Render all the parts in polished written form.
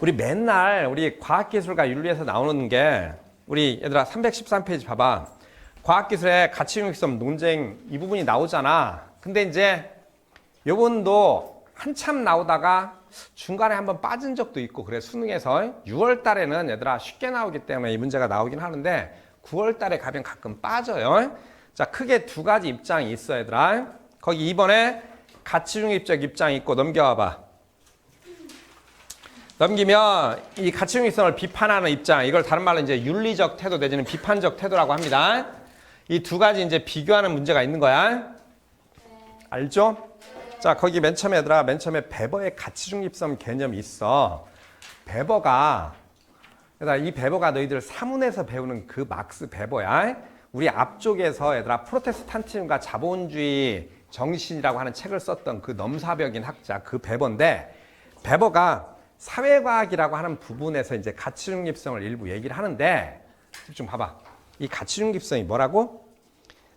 우리 맨날 우리 과학기술과 윤리에서 나오는 게 우리 얘들아 313페이지 봐봐. 과학기술의 가치융익성 논쟁 이 부분이 나오잖아. 근데 이제 요번도 한참 나오다가 중간에 한번 빠진 적도 있고 그래. 수능에서 6월 달에는 얘들아 쉽게 나오기 때문에 이 문제가 나오긴 하는데 9월 달에 가면 가끔 빠져요. 자, 크게 두 가지 입장이 있어 얘들아. 거기 이번에 가치중립적 입장이 있고 넘겨와봐. 넘기면 이 가치중립성을 비판하는 입장, 이걸 다른 말로 이제 윤리적 태도 내지는 비판적 태도라고 합니다. 이 두 가지 이제 비교하는 문제가 있는 거야. 알죠? 자, 거기 맨 처음에 얘들아, 맨 처음에 베버의 가치중립성 개념이 있어. 베버가, 얘들아, 이 베버가 너희들 사문에서 배우는 그 막스 베버야. 우리 앞쪽에서 얘들아, 프로테스탄티즘과 자본주의 정신이라고 하는 책을 썼던 그 넘사벽인 학자, 그 베버인데, 베버가 사회과학이라고 하는 부분에서 이제 가치중립성을 일부 얘기를 하는데, 좀 봐봐. 이 가치중립성이 뭐라고?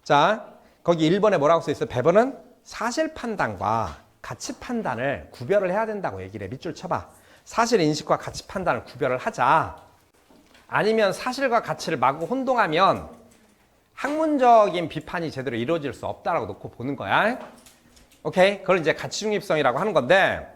자, 거기 1번에 뭐라고 써 있어? 베버는 사실 판단과 가치 판단을 구별을 해야 된다고 얘기를 해. 밑줄 쳐봐. 사실 인식과 가치 판단을 구별을 하자. 아니면 사실과 가치를 마구 혼동하면 학문적인 비판이 제대로 이루어질 수 없다라고 놓고 보는 거야. 오케이? 그걸 이제 가치중립성이라고 하는 건데,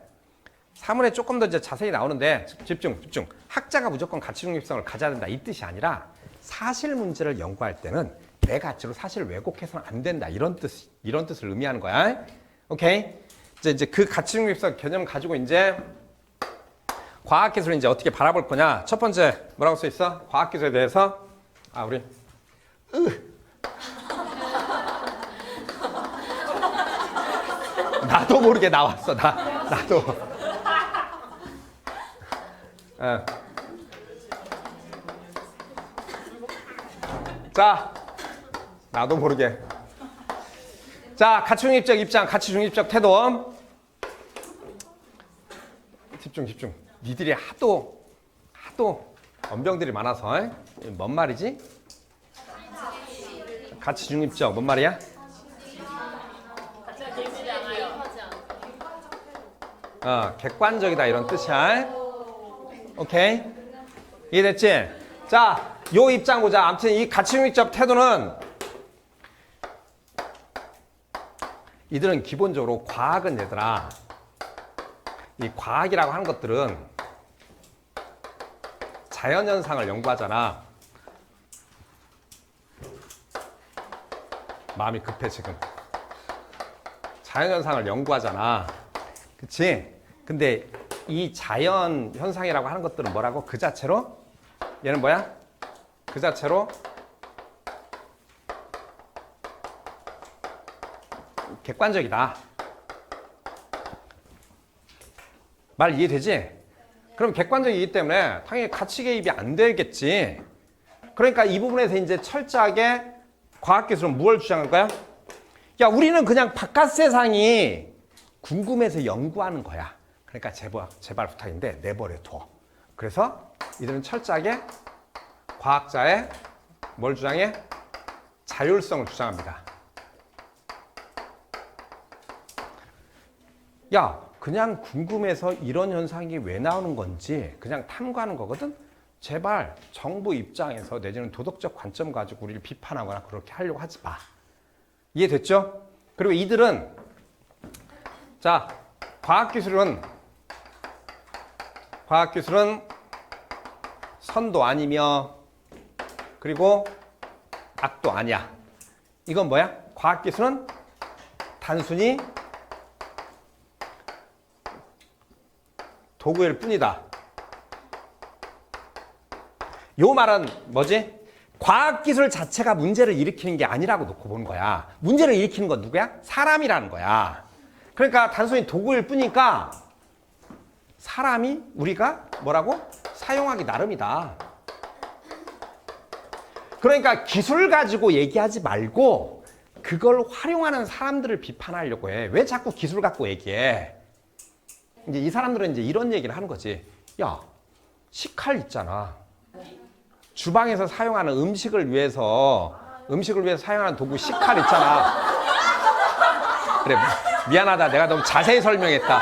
사문에 조금 더 이제 자세히 나오는데, 집중. 학자가 무조건 가치중립성을 가져야 된다. 이 뜻이 아니라 사실 문제를 연구할 때는 내 가치로 사실을 왜곡해서는 안 된다. 이런 뜻을 의미하는 거야. 오케이? 이제 그 가치중립성 개념 가지고 이제 과학기술을 이제 어떻게 바라볼 거냐. 첫 번째 뭐라고 써 있어? 과학기술에 대해서 우리 나도 모르게 나왔어. 나도. 자, 나도 모르게. 자, 가치중립적 입장, 가치중립적 태도. 집중. 니들이 하도 언병들이 많아서 뭔 말이지? 가치중립적 뭔 말이야? 객관적이다 이런 뜻이야. 오케이? 이해됐지? 자, 요 입장 보자. 아무튼 이 가치중립적 태도는 이들은 기본적으로 과학은 얘들아, 이 과학이라고 하는 것들은 자연현상을 연구하잖아. 마음이 급해 지금. 자연현상을 연구하잖아. 그치? 근데 이 자연현상이라고 하는 것들은 뭐라고? 그 자체로? 얘는 뭐야? 그 자체로 객관적이다. 말 이해되지? 그럼 객관적이기 때문에 당연히 가치 개입이 안 되겠지. 그러니까 이 부분에서 이제 철저하게 과학기술은 무엇을 주장할 거야? 야, 우리는 그냥 바깥 세상이 궁금해서 연구하는 거야. 그러니까 제발 부탁인데 내버려 둬. 그래서 이들은 철저하게 과학자의 뭘 주장해? 자율성을 주장합니다. 야, 그냥 궁금해서 이런 현상이 왜 나오는 건지 그냥 탐구하는 거거든? 제발 정부 입장에서 내지는 도덕적 관점 가지고 우리를 비판하거나 그렇게 하려고 하지 마. 이해됐죠? 그리고 이들은 자, 과학기술은 선도 아니며 그리고 악도 아니야. 이건 뭐야? 과학기술은 단순히 도구일 뿐이다. 요 말은 뭐지? 과학기술 자체가 문제를 일으키는 게 아니라고 놓고 보는 거야. 문제를 일으키는 건 누구야? 사람이라는 거야. 그러니까 단순히 도구일 뿐이니까 사람이 우리가 뭐라고? 사용하기 나름이다. 그러니까 기술 가지고 얘기하지 말고 그걸 활용하는 사람들을 비판하려고 해. 왜 자꾸 기술 갖고 얘기해? 이제 이 사람들은 이제 이런 얘기를 하는 거지. 야, 식칼 있잖아. 주방에서 사용하는 음식을 위해서 음식을 위해서 사용하는 도구 식칼 있잖아. 그래, 미안하다. 내가 너무 자세히 설명했다.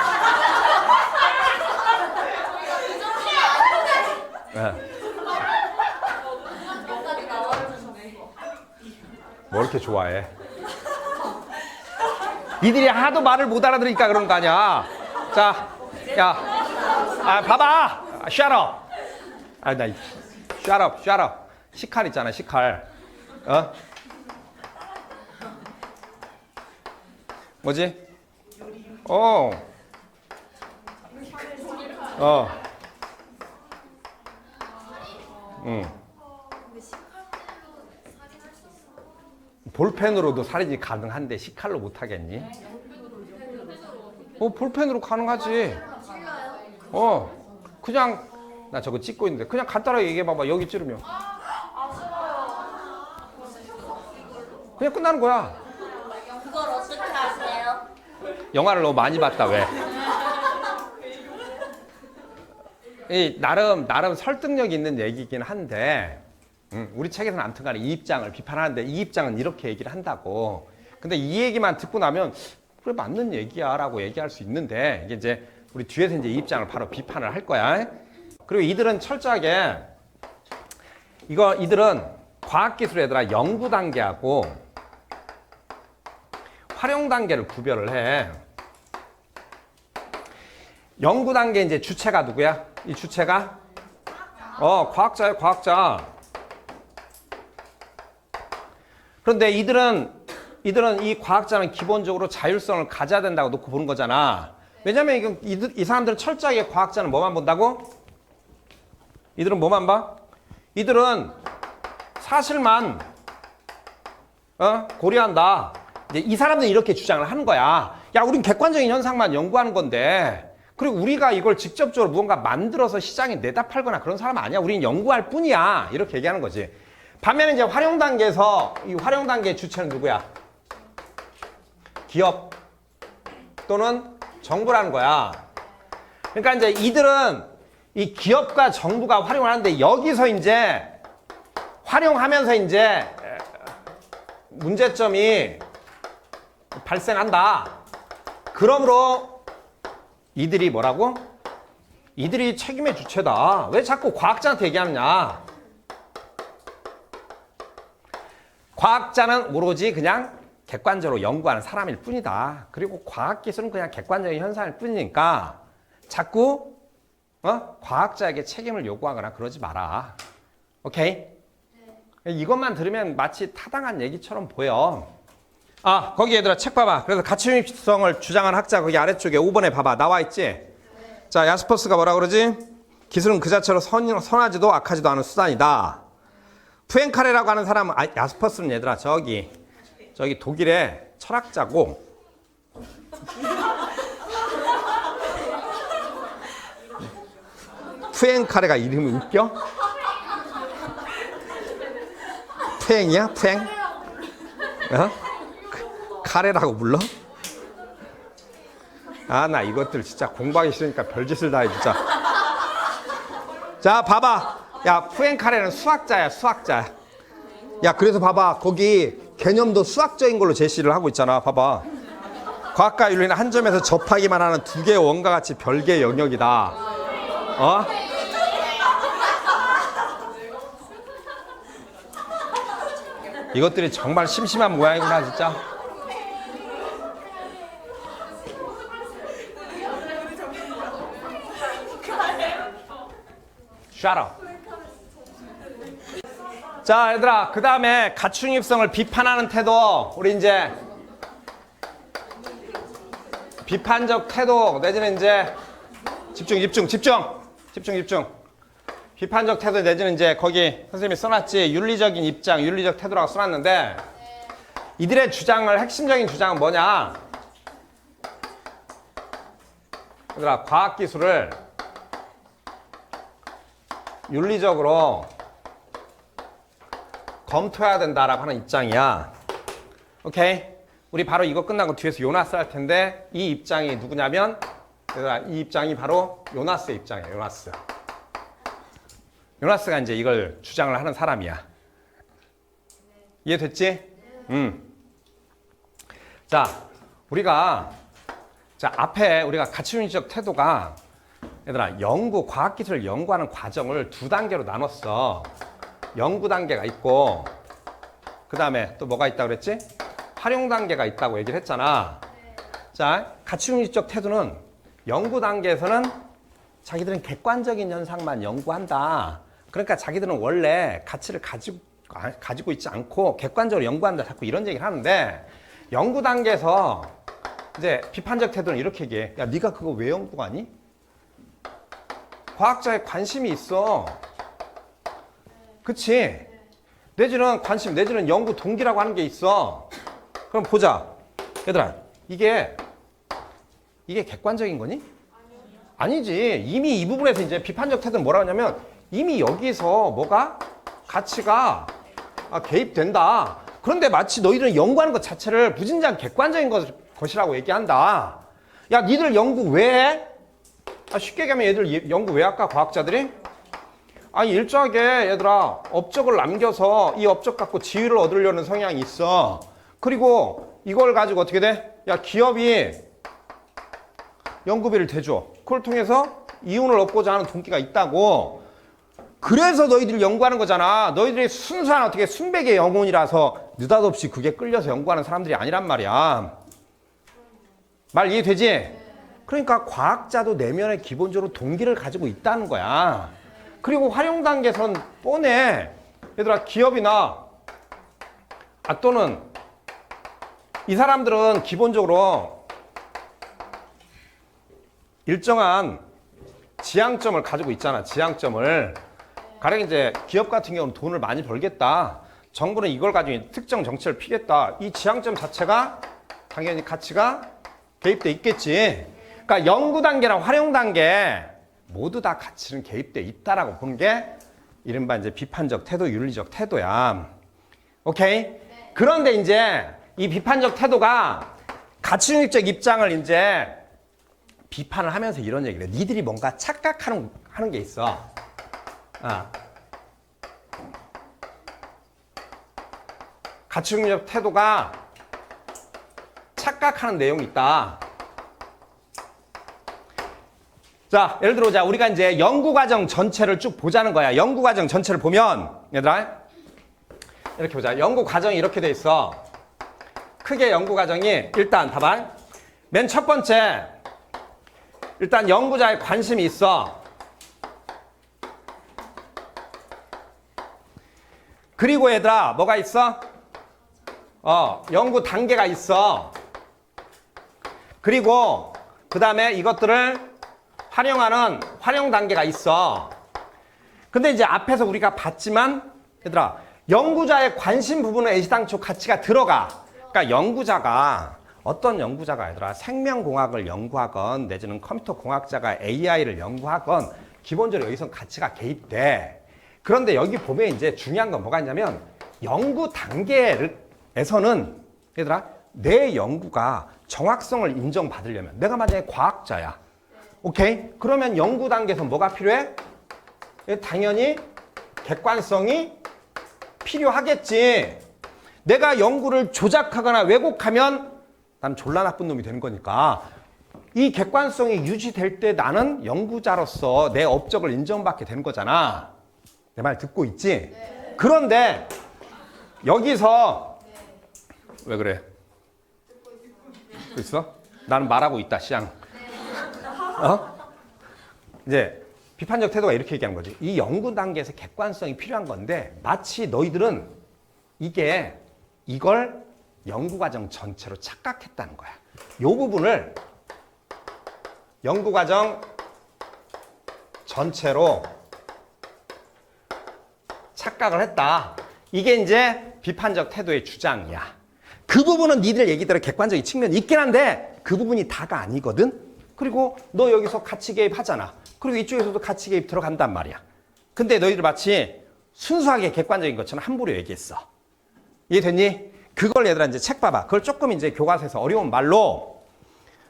뭐 이렇게 좋아해? 니들이 하도 말을 못 알아들으니까 그런 거 아니야. 자, 야, 봐봐. Shut up. 나 shut up, shut up. 식칼 있잖아, 식칼. 뭐지? 볼펜으로도 살인이 가능한데 식칼로 못 하겠니? 볼펜으로 가능하지. 그냥 나 저거 찍고 있는데 그냥 간단하게 얘기해 봐봐. 여기 찌르면 그냥 끝나는 거야. 그걸 어떻게 아세요? 영화를 너무 많이 봤다. 왜? 나름 설득력 있는 얘기긴 한데 우리 책에서는 아무튼간에 이 입장을 비판하는데 이 입장은 이렇게 얘기를 한다고. 근데 이 얘기만 듣고 나면 그래 맞는 얘기야 라고 얘기할 수 있는데 이게 이제 우리 뒤에서 이제 이 입장을 바로 비판을 할 거야. 그리고 이들은 철저하게 이들은 과학기술 얘들아 연구 단계하고 활용 단계를 구별을 해. 연구 단계 이제 주체가 누구야? 이 주체가 과학자야, 과학자. 그런데 이들은 이 과학자는 기본적으로 자율성을 가져야 된다고 놓고 보는 거잖아. 왜냐면 이 사람들은 철저하게 과학자는 뭐만 본다고? 이들은 뭐만 봐? 이들은 사실만 고려한다. 이제 이 사람들은 이렇게 주장을 하는 거야. 야, 우린 객관적인 현상만 연구하는 건데, 그리고 우리가 이걸 직접적으로 무언가 만들어서 시장에 내다 팔거나 그런 사람 아니야. 우린 연구할 뿐이야. 이렇게 얘기하는 거지. 반면에 이제 활용 단계에서 이 활용 단계의 주체는 누구야? 기업 또는 정부라는 거야. 그러니까 이제 이들은 이 기업과 정부가 활용을 하는데 여기서 이제 활용하면서 이제 문제점이 발생한다. 그러므로 이들이 뭐라고? 이들이 책임의 주체다. 왜 자꾸 과학자한테 얘기하느냐? 과학자는 오로지 그냥 객관적으로 연구하는 사람일 뿐이다. 그리고 과학기술은 그냥 객관적인 현상일 뿐이니까 자꾸 과학자에게 책임을 요구하거나 그러지 마라. 오케이? 이것만 들으면 마치 타당한 얘기처럼 보여. 거기 얘들아 책 봐봐. 그래서 가치중립성을 주장하는 학자 거기 아래쪽에 5번에 봐봐. 나와 있지? 자, 야스퍼스가 뭐라 그러지? 기술은 그 자체로 선하지도 악하지도 않은 수단이다. 푸엔카레라고 하는 사람은 야스퍼스는 얘들아 저기 독일의 철학자고 푸엔카레가 이름이 웃겨? 푸행이야? 푸행? 카레라고 불러? 나 이것들 진짜 공부하기 싫으니까 별짓을 다 해 진짜. 자, 봐봐. 야, 푸엔카레는 수학자야, 수학자. 야, 그래서 봐봐. 거기 개념도 수학적인 걸로 제시를 하고 있잖아. 봐봐. 과학과 윤리는 한 점에서 접하기만 하는 두 개의 원과 같이 별개의 영역이다. 이것들이 정말 심심한 모양이구나, 진짜. Shut up. 자, 얘들아, 그 다음에 가치중립성을 비판하는 태도. 우리 이제 비판적 태도 내지는 이제 집중. 비판적 태도 내지는 이제 거기 선생님이 써놨지. 윤리적인 입장, 윤리적 태도라고 써놨는데 이들의 주장을 핵심적인 주장은 뭐냐? 얘들아, 과학기술을 윤리적으로 검토해야 된다라고 하는 입장이야. 오케이? 우리 바로 이거 끝나고 뒤에서 요나스 할 텐데 이 입장이 누구냐면 이 입장이 바로 요나스의 입장이야. 요나스가 이제 이걸 주장을 하는 사람이야. 이해됐지? 자, 앞에 우리가 가치윤리적 태도가 얘들아 연구, 과학기술을 연구하는 과정을 두 단계로 나눴어. 연구 단계가 있고 그 다음에 또 뭐가 있다고 그랬지? 활용 단계가 있다고 얘기를 했잖아. 자, 가치윤리적 태도는 연구 단계에서는 자기들은 객관적인 현상만 연구한다. 그러니까 자기들은 원래 가치를 가지고 있지 않고 객관적으로 연구한다. 자꾸 이런 얘기를 하는데 연구 단계에서 이제 비판적 태도는 이렇게 얘기해. 야, 네가 그거 왜 연구하니? 과학자에 관심이 있어. 그치? 내지는 관심, 내지는 연구 동기라고 하는 게 있어. 그럼 보자. 얘들아, 이게 객관적인 거니? 아니지. 이미 이 부분에서 이제 비판적 태도는 뭐라고 하냐면 이미 여기서 뭐가? 가치가 개입된다. 그런데 마치 너희들은 연구하는 것 자체를 무진장 객관적인 것이라고 얘기한다. 야, 니들 연구 왜 해? 쉽게 얘기하면 얘들 연구 왜 할까? 과학자들이? 아니, 일정하게 얘들아 업적을 남겨서 이 업적 갖고 지위를 얻으려는 성향이 있어. 그리고 이걸 가지고 어떻게 돼? 야, 기업이 연구비를 대줘. 그걸 통해서 이윤을 얻고자 하는 동기가 있다고. 그래서 너희들이 연구하는 거잖아. 너희들이 순수한 어떻게 순백의 영혼이라서 느닷없이 그게 끌려서 연구하는 사람들이 아니란 말이야. 말 이해되지? 그러니까 과학자도 내면에 기본적으로 동기를 가지고 있다는 거야. 그리고 활용 단계에서는 뻔해. 얘들아, 기업이나 또는 이 사람들은 기본적으로 일정한 지향점을 가지고 있잖아. 지향점을. 가령 이제 기업 같은 경우는 돈을 많이 벌겠다. 정부는 이걸 가지고 특정 정책을 피겠다. 이 지향점 자체가 당연히 가치가 개입돼 있겠지. 그러니까 연구 단계랑 활용 단계 모두 다 가치는 개입돼 있다라고 보는 게 이른바 이제 비판적 태도, 윤리적 태도야. 오케이? 그런데 이제 이 비판적 태도가 가치윤리적 입장을 이제 비판을 하면서 이런 얘기를 해. 니들이 뭔가 착각하는 게 있어. 가치윤리적 태도가 착각하는 내용이 있다. 자, 예를 들어 우리가 이제 연구 과정 전체를 쭉 보자는 거야. 연구 과정 전체를 보면 얘들아 이렇게 보자. 연구 과정이 이렇게 돼 있어. 크게 연구 과정이 일단 봐봐. 맨 첫 번째 일단 연구자의 관심이 있어. 그리고 얘들아 뭐가 있어? 연구 단계가 있어. 그리고 그 다음에 이것들을 활용하는 활용 단계가 있어. 근데 이제 앞에서 우리가 봤지만 얘들아 연구자의 관심 부분은 애시당초 가치가 들어가. 그러니까 연구자가 어떤 연구자가 얘들아 생명공학을 연구하건 내지는 컴퓨터공학자가 AI를 연구하건 기본적으로 여기서 가치가 개입돼. 그런데 여기 보면 이제 중요한 건 뭐가 있냐면 연구 단계에서는 얘들아 내 연구가 정확성을 인정받으려면 내가 만약에 과학자야. 오케이? 그러면 연구 단계에서 뭐가 필요해? 당연히 객관성이 필요하겠지. 내가 연구를 조작하거나 왜곡하면 난 졸라 나쁜 놈이 되는 거니까 이 객관성이 유지될 때 나는 연구자로서 내 업적을 인정받게 되는 거잖아. 내 말 듣고 있지? 네. 그런데 여기서 왜 그래? 듣고 있어? 나는 말하고 있다, 시앙. 이제 비판적 태도가 이렇게 얘기하는 거지. 이 연구 단계에서 객관성이 필요한 건데 마치 너희들은 이걸 연구 과정 전체로 착각했다는 거야. 이 부분을 연구 과정 전체로 착각을 했다. 이게 이제 비판적 태도의 주장이야. 그 부분은 니들 얘기대로 객관적인 측면이 있긴 한데 그 부분이 다가 아니거든. 그리고 너 여기서 가치 개입하잖아. 그리고 이쪽에서도 가치 개입 들어간단 말이야. 근데 너희들 마치 순수하게 객관적인 것처럼 함부로 얘기했어. 이해됐니? 그걸 얘들아 이제 책 봐봐. 그걸 조금 이제 교과서에서 어려운 말로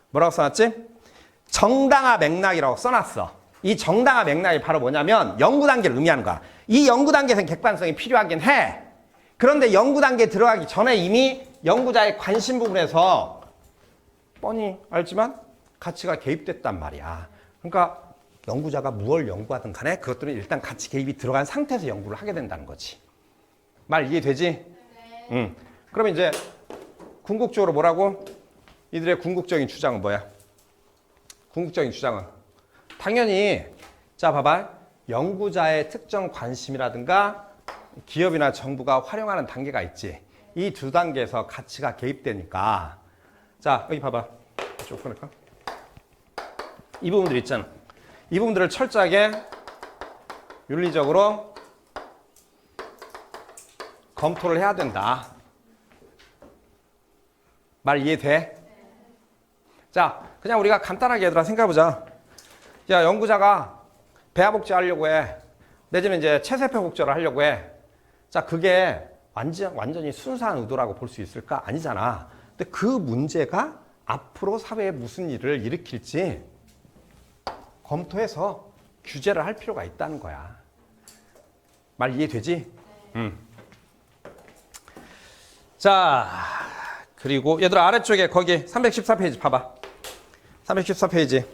뭐라고 써놨지? 정당화 맥락이라고 써놨어. 이 정당화 맥락이 바로 뭐냐면 연구 단계를 의미하는 거야. 이 연구 단계에서는 객관성이 필요하긴 해. 그런데 연구 단계에 들어가기 전에 이미 연구자의 관심 부분에서 뻔히 알지만 가치가 개입됐단 말이야. 그러니까 연구자가 무엇을 연구하든 간에 그것들은 일단 가치 개입이 들어간 상태에서 연구를 하게 된다는 거지. 말 이해되지? 네. 응. 그럼 이제 궁극적으로 뭐라고? 이들의 궁극적인 주장은 뭐야? 궁극적인 주장은 당연히 자 봐봐. 연구자의 특정 관심이라든가 기업이나 정부가 활용하는 단계가 있지. 이 두 단계에서 가치가 개입되니까 자 여기 봐봐. 쭉 보니까 이 부분들 있잖아. 이 부분들을 철저하게 윤리적으로 검토를 해야 된다. 말 이해돼? 자, 그냥 우리가 간단하게 얘들아 생각해보자. 야, 연구자가 배아복제 하려고 해. 내지는 이제 체세포 복제를 하려고 해. 자, 그게 완전히 순수한 의도라고 볼 수 있을까? 아니잖아. 근데 그 문제가 앞으로 사회에 무슨 일을 일으킬지 검토해서 규제를 할 필요가 있다는 거야. 말 이해되지? 응. 자, 그리고 얘들아 아래쪽에 거기 314페이지 봐봐. 314페이지.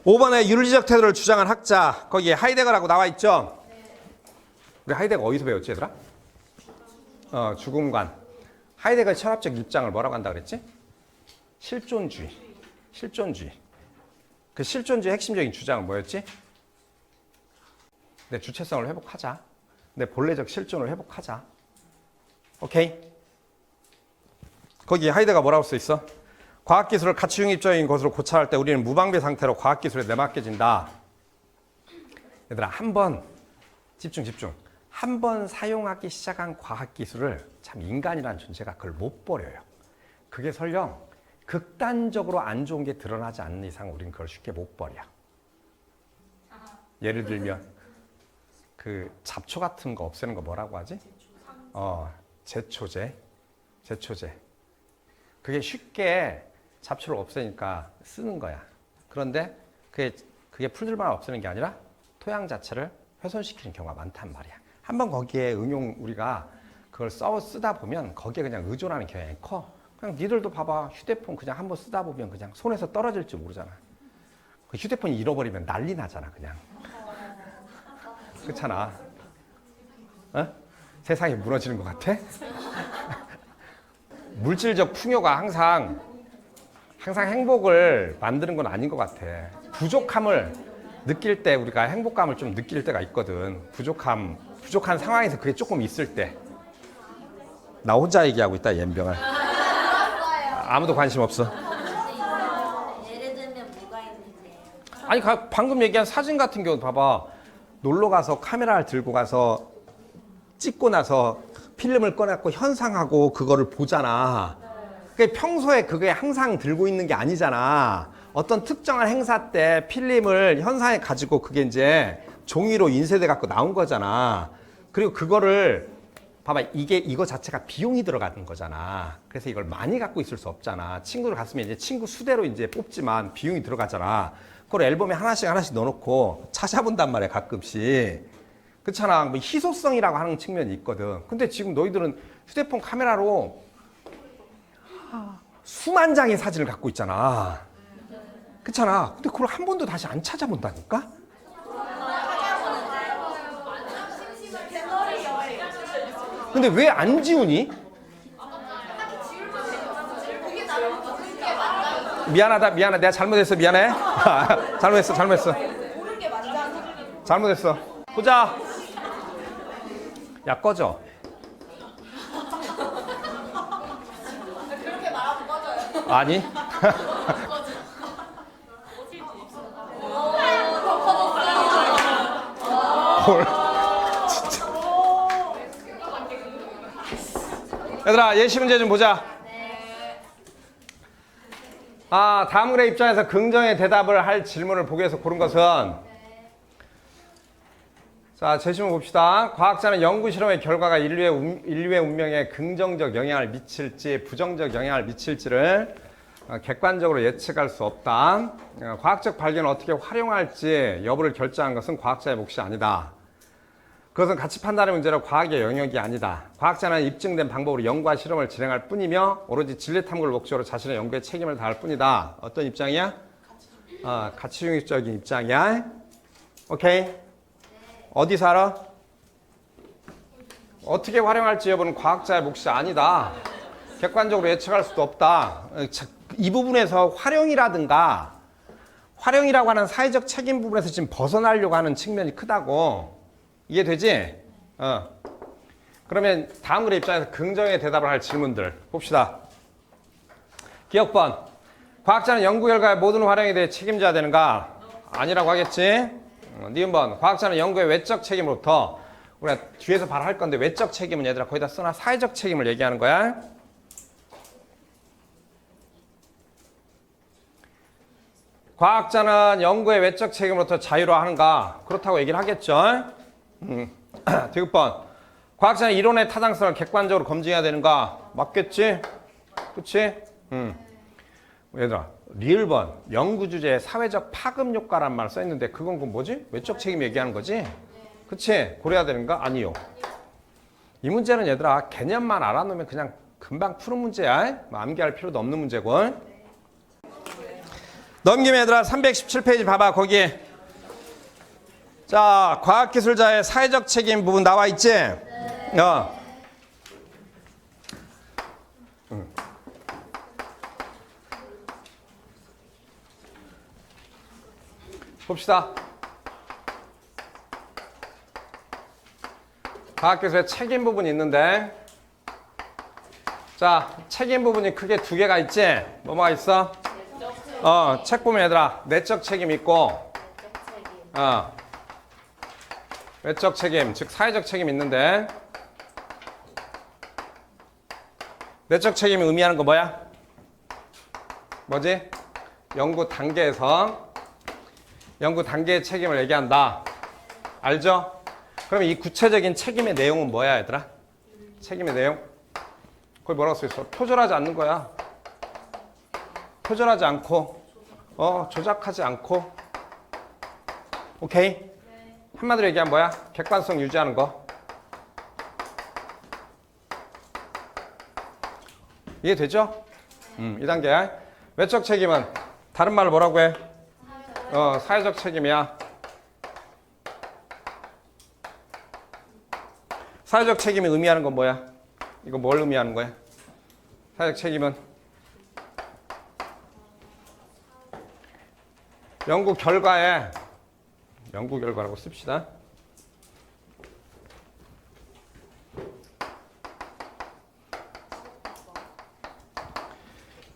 5번에 윤리적 태도를 주장한 학자 거기에 하이데거라고 나와 있죠? 우리 하이데거 어디서 배웠지 얘들아? 죽음관. 하이데거의 철학적 입장을 뭐라고 한다 그랬지? 실존주의. 실존주의. 그 실존주의 핵심적인 주장은 뭐였지? 내 주체성을 회복하자. 내 본래적 실존을 회복하자. 오케이? 거기 하이데거가 뭐라고 써 있어? 과학기술을 가치 중립적인 것으로 고찰할 때 우리는 무방비 상태로 과학기술에 내맡겨진다. 얘들아 한번 집중. 한번 사용하기 시작한 과학기술을 참 인간이라는 존재가 그걸 못 버려요. 그게 설령 극단적으로 안 좋은 게 드러나지 않는 이상 우리는 그걸 쉽게 못 버려. 예를 들면 그 잡초 같은 거 없애는 거 뭐라고 하지? 제초제. 그게 쉽게 잡초를 없애니까 쓰는 거야. 그런데 그게 풀들만 없애는 게 아니라 토양 자체를 훼손시키는 경우가 많단 말이야. 한번 거기에 우리가 그걸 쓰다 보면 거기에 그냥 의존하는 경향이 커. 그냥 니들도 봐봐. 휴대폰 그냥 한번 쓰다 보면 그냥 손에서 떨어질지 모르잖아. 그 휴대폰 잃어버리면 난리 나잖아, 그냥. 그렇잖아. 세상이 무너지는 것 같아? 물질적 풍요가 항상 행복을 만드는 건 아닌 것 같아. 부족함을 느낄 때 우리가 행복감을 좀 느낄 때가 있거든. 부족한 상황에서 그게 조금 있을 때. 나 혼자 얘기하고 있다, 연병을. 아무도 관심 없어. 예를 들면 뭐가 있는지. 아니, 방금 얘기한 사진 같은 경우 봐봐. 놀러 가서 카메라를 들고 가서 찍고 나서 필름을 꺼내고 현상하고 그거를 보잖아. 그게 평소에 그게 항상 들고 있는 게 아니잖아. 어떤 특정한 행사 때 필름을 현상해 가지고 그게 이제 종이로 인쇄돼 갖고 나온 거잖아. 그리고 그거를 봐봐. 이거 자체가 비용이 들어가는 거잖아. 그래서 이걸 많이 갖고 있을 수 없잖아. 친구를 갔으면 이제 친구 수대로 이제 뽑지만 비용이 들어가잖아. 그걸 앨범에 하나씩 넣어놓고 찾아본단 말이야, 가끔씩. 그렇잖아. 뭐 희소성이라고 하는 측면이 있거든. 근데 지금 너희들은 휴대폰 카메라로 수만 장의 사진을 갖고 있잖아. 그렇잖아. 근데 그걸 한 번도 다시 안 찾아본다니까? 근데 왜 안 지우니? 미안하다. 내가 잘못했어. 미안해. 잘못했어. 잘못했어. 보자. 야, 꺼져. 그렇게 말하면 꺼져요. 아니. 뭘. 진짜. 얘들아, 예시 문제 좀 보자. 다음 글의 입장에서 긍정의 대답을 할 질문을 보기 위해서 고른 것은 자, 제시문 봅시다. 과학자는 연구 실험의 결과가 인류의 운명에 긍정적 영향을 미칠지 부정적 영향을 미칠지를 객관적으로 예측할 수 없다. 과학적 발견을 어떻게 활용할지 여부를 결정하는 것은 과학자의 몫이 아니다. 그것은 가치 판단의 문제로 과학의 영역이 아니다. 과학자는 입증된 방법으로 연구와 실험을 진행할 뿐이며 오로지 진리 탐구를 목적으로 자신의 연구에 책임을 다할 뿐이다. 어떤 입장이야? 가치 중립적인 입장이야. 오케이? 어디서 알아? 어떻게 활용할지 여부는 과학자의 몫이 아니다. 객관적으로 예측할 수도 없다. 이 부분에서 활용이라든가 활용이라고 하는 사회적 책임 부분에서 지금 벗어나려고 하는 측면이 크다고. 이해되지? 그러면 다음 글의 입장에서 긍정의 대답을 할 질문들 봅시다. 기억번. 과학자는 연구 결과의 모든 활용에 대해 책임져야 되는가? 아니라고 하겠지? 니은번. 과학자는 연구의 외적 책임으로부터 우리가 뒤에서 바로 할 건데 외적 책임은 얘들아 거기다 써놔. 사회적 책임을 얘기하는 거야. 과학자는 연구의 외적 책임으로부터 자유로워하는가? 그렇다고 얘기를 하겠죠. 디귿번. 과학자는 이론의 타당성을 객관적으로 검증해야 되는가? 맞겠지? 그치? 얘들아, 리을번. 연구 주제에 사회적 파급 효과란 말 써있는데 그건 그 뭐지? 외적 책임 얘기하는 거지? 그치? 고려해야 되는가? 아니요. 이 문제는 얘들아 개념만 알아놓으면 그냥 금방 푸는 문제야. 뭐 암기할 필요도 없는 문제고. 넘기면 얘들아 317페이지 봐봐. 거기에 자, 과학기술자의 사회적 책임 부분 나와 있지? 봅시다. 과학기술의 책임 부분이 있는데 자, 책임 부분이 크게 두 개가 있지? 뭐가 있어? 책 보면 얘들아 내적 책임 있고 외적 책임, 즉 사회적 책임 있는데 내적 책임이 의미하는 거 뭐야? 뭐지? 연구 단계에서 연구 단계의 책임을 얘기한다. 알죠? 그럼 이 구체적인 책임의 내용은 뭐야 얘들아? 책임의 내용? 거기 뭐라고 써있어? 표절하지 않는 거야. 표절하지 않고 조작하지 않고 오케이? 한마디로 얘기하면 뭐야? 객관성 유지하는 거. 이해되죠? 이 단계. 외적 책임은 다른 말로 뭐라고 해? 사회적 책임이야. 사회적 책임이 의미하는 건 뭐야? 이거 뭘 의미하는 거야? 사회적 책임은 연구 결과라고 씁시다.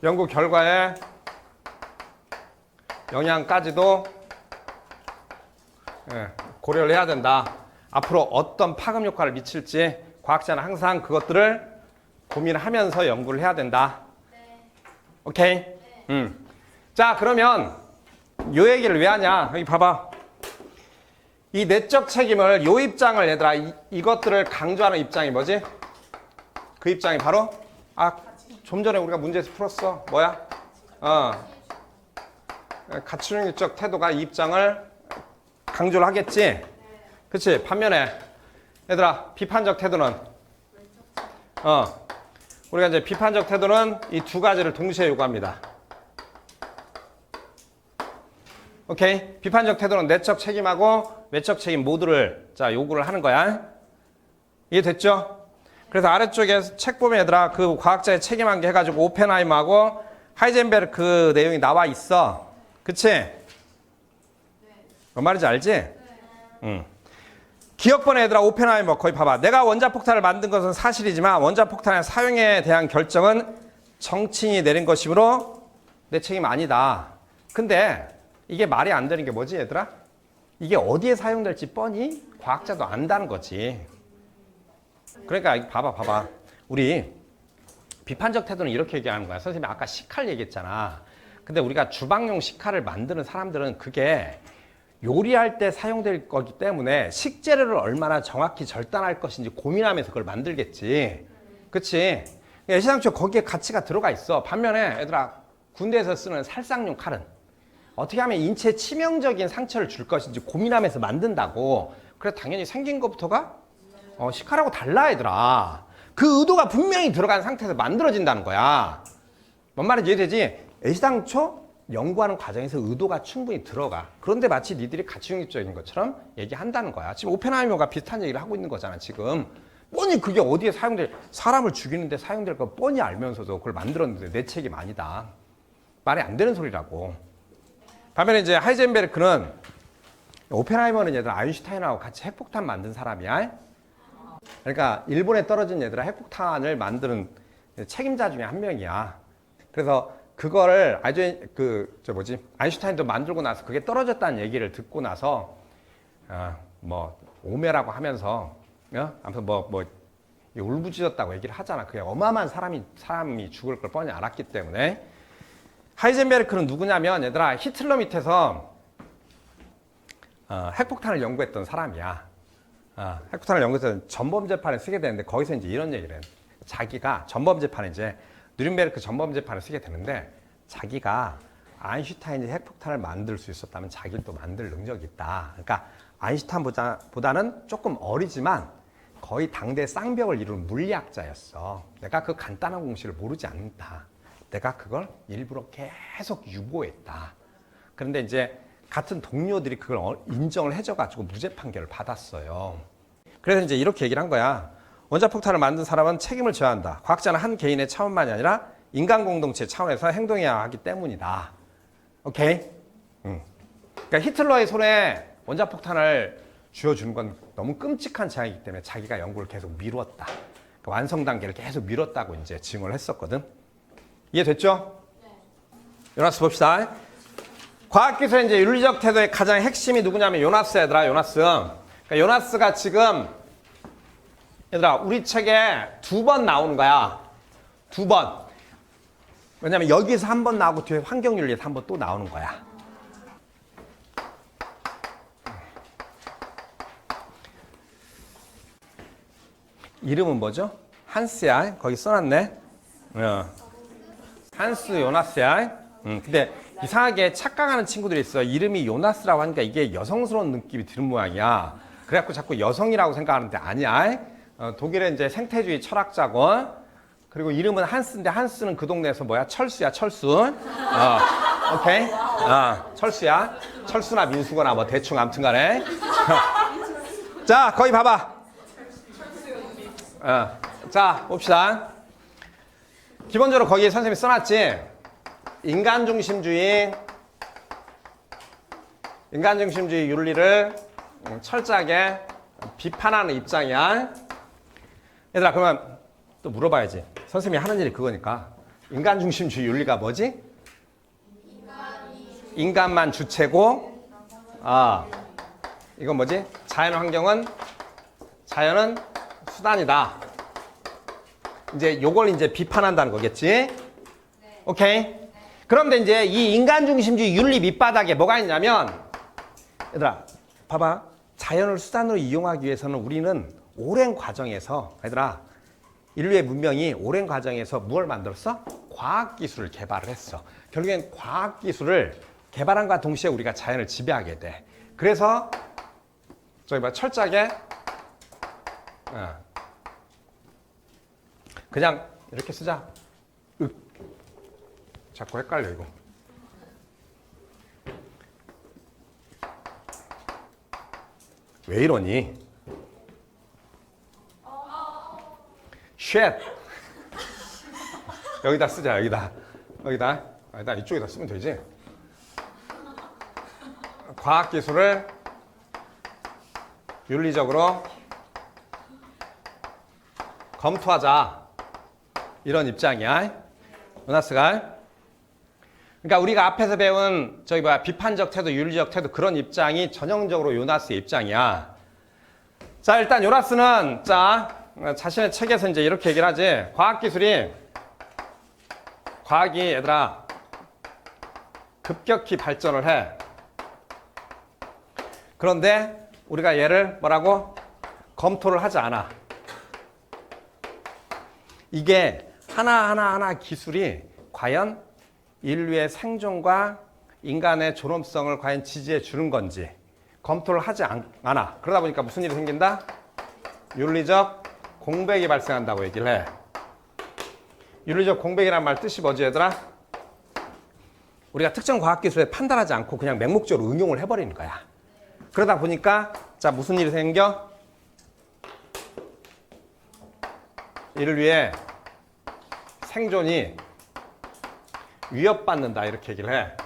연구 결과에 영향까지도 고려를 해야 된다. 앞으로 어떤 파급 효과를 미칠지 과학자는 항상 그것들을 고민하면서 연구를 해야 된다. 오케이? 자, 그러면 요 얘기를 왜 하냐? 여기 봐봐. 이 내적 책임을 요 입장을 얘들아 이것들을 강조하는 입장이 뭐지? 그 입장이 바로 좀 전에 우리가 문제에서 풀었어. 뭐야? 가치중립적 태도가 이 입장을 강조를 하겠지. 그치? 반면에 얘들아 비판적 태도는 우리가 이제 비판적 태도는 이 두 가지를 동시에 요구합니다. 오케이? 비판적 태도는 내적 책임하고 외적 책임 모두를 요구를 하는 거야. 이해됐죠? 그래서 아래쪽에 책 보면 얘들아 그 과학자의 책임 관계 해가지고 오펜하이머하고 하이젠베르크 내용이 나와 있어. 그치? 뭔 말인지 알지? 기억번에 얘들아 오펜하이머 거기 봐봐. 내가 원자폭탄을 만든 것은 사실이지만 원자폭탄의 사용에 대한 결정은 정치인이 내린 것이므로 내 책임 아니다. 근데 이게 말이 안 되는 게 뭐지 얘들아? 이게 어디에 사용될지 뻔히 과학자도 안다는 거지. 그러니까 봐봐. 우리 비판적 태도는 이렇게 얘기하는 거야. 선생님이 아까 식칼 얘기했잖아. 근데 우리가 주방용 식칼을 만드는 사람들은 그게 요리할 때 사용될 거기 때문에 식재료를 얼마나 정확히 절단할 것인지 고민하면서 그걸 만들겠지. 그치? 애시당초 거기에 가치가 들어가 있어. 반면에 얘들아 군대에서 쓰는 살상용 칼은 어떻게 하면 인체에 치명적인 상처를 줄 것인지 고민하면서 만든다고. 그래 당연히 생긴 것부터가 시카라고 달라 얘들아. 그 의도가 분명히 들어간 상태에서 만들어진다는 거야. 뭔 말인지 이해되지? 애시당초 연구하는 과정에서 의도가 충분히 들어가. 그런데 마치 니들이 가치중립적인 것처럼 얘기한다는 거야. 지금 오펜하이머가 비슷한 얘기를 하고 있는 거잖아 지금. 뻔히 그게 어디에 사용될, 사람을 죽이는데 사용될 거 뻔히 알면서도 그걸 만들었는데 내 책임 아니다. 말이 안 되는 소리라고. 반면에 이제 하이젠베르크는, 오펜하이머는 얘들아 아인슈타인하고 같이 핵폭탄 만든 사람이야. 그러니까 일본에 떨어진 얘들아 핵폭탄을 만드는 책임자 중에 한 명이야. 그래서 그거를 아인슈타인도 만들고 나서 그게 떨어졌다는 얘기를 듣고 나서 오메라고 하면서 아무튼 울부짖었다고 얘기를 하잖아. 그게 어마어마한 사람이 죽을 걸 뻔히 알았기 때문에. 하이젠베르크는 누구냐면 얘들아 히틀러 밑에서 핵폭탄을 연구했던 사람이야. 핵폭탄을 연구해서 전범재판을 쓰게 되는데 거기서 이제 이런 얘기를 해. 자기가 전범재판에 이제 누른베르크 전범재판을 쓰게 되는데 자기가 아인슈타인이 핵폭탄을 만들 수 있었다면 자기는 또 만들 능력이 있다. 그러니까 아인슈타인보다는 조금 어리지만 거의 당대 쌍벽을 이루는 물리학자였어. 내가 그 간단한 공식을 모르지 않는다. 내가 그걸 일부러 계속 유보했다. 그런데 이제 같은 동료들이 그걸 인정을 해줘가지고 무죄 판결을 받았어요. 그래서 이제 이렇게 얘기를 한 거야. 원자폭탄을 만든 사람은 책임을 져야 한다. 과학자는 한 개인의 차원만이 아니라 인간 공동체 차원에서 행동해야 하기 때문이다. 오케이? 그러니까 히틀러의 손에 원자폭탄을 쥐어주는 건 너무 끔찍한 재앙이기 때문에 자기가 연구를 계속 미뤘다. 그러니까 완성 단계를 계속 미뤘다고 이제 증언을 했었거든. 이해됐죠? 네. 요나스 봅시다. 과학기술의 이제 윤리적 태도의 가장 핵심이 누구냐면 요나스 얘들아, 요나스. 그러니까 요나스가 지금 얘들아 우리 책에 2번 나오는 거야. 2번. 왜냐면 여기서 한 번 나오고 뒤에 환경윤리에서 한 번 또 나오는 거야. 이름은 뭐죠? 한스야. 거기 써놨네. 한스 요나스야. 근데 이상하게 착각하는 친구들이 있어. 이름이 요나스라고 하니까 이게 여성스러운 느낌이 드는 모양이야. 그래갖고 자꾸 여성이라고 생각하는데 아니야. 독일의 이제 생태주의 철학자고. 그리고 이름은 한스인데 한스는 그 동네에서 뭐야? 철수야, 철수. 오케이? 철수야. 철수나 민수거나 뭐 대충 아무튼 간에. 자, 거기 봐봐. 자, 봅시다. 기본적으로 거기에 선생님이 써놨지. 인간중심주의 윤리를 철저하게 비판하는 입장이야. 얘들아, 그러면 또 물어봐야지. 선생님이 하는 일이 그거니까. 인간중심주의 윤리가 뭐지? 인간만 주체고, 이건 뭐지? 자연은 수단이다. 이제 요걸 이제 비판한다는 거겠지? 네. 오케이? 그런데 이제 이 인간중심주의 윤리 밑바닥에 뭐가 있냐면, 얘들아, 봐봐. 자연을 수단으로 이용하기 위해서는 우리는 오랜 과정에서, 얘들아, 인류의 문명이 오랜 과정에서 무엇을 만들었어? 과학기술을 개발을 했어. 결국엔 과학기술을 개발함과 동시에 우리가 자연을 지배하게 돼. 그래서, 철저하게, 그냥 이렇게 쓰자. 자꾸 헷갈려 이거. 왜 이러니? 쉣. 여기다 쓰자. 여기다. 나 이쪽에다 쓰면 되지. 과학기술을 윤리적으로 검토하자. 이런 입장이야. 요나스가. 그러니까 우리가 앞에서 배운 비판적 태도, 윤리적 태도 그런 입장이 전형적으로 요나스의 입장이야. 자, 일단 요나스는 자신의 책에서 이제 이렇게 얘기를 하지. 과학이 얘들아 급격히 발전을 해. 그런데 우리가 얘를 뭐라고? 검토를 하지 않아. 이게 하나하나 기술이 과연 인류의 생존과 인간의 존엄성을 과연 지지해 주는 건지, 검토를 하지 않아. 그러다 보니까 무슨 일이 생긴다? 윤리적 공백이 발생한다고 얘기를 해. 윤리적 공백이란 말 뜻이 뭐지 얘들아? 우리가 특정 과학기술에 판단하지 않고 그냥 맹목적으로 응용을 해버리는 거야. 그러다 보니까 자 무슨 일이 생겨? 이를 위해 생존이 위협받는다 이렇게 얘기를 해.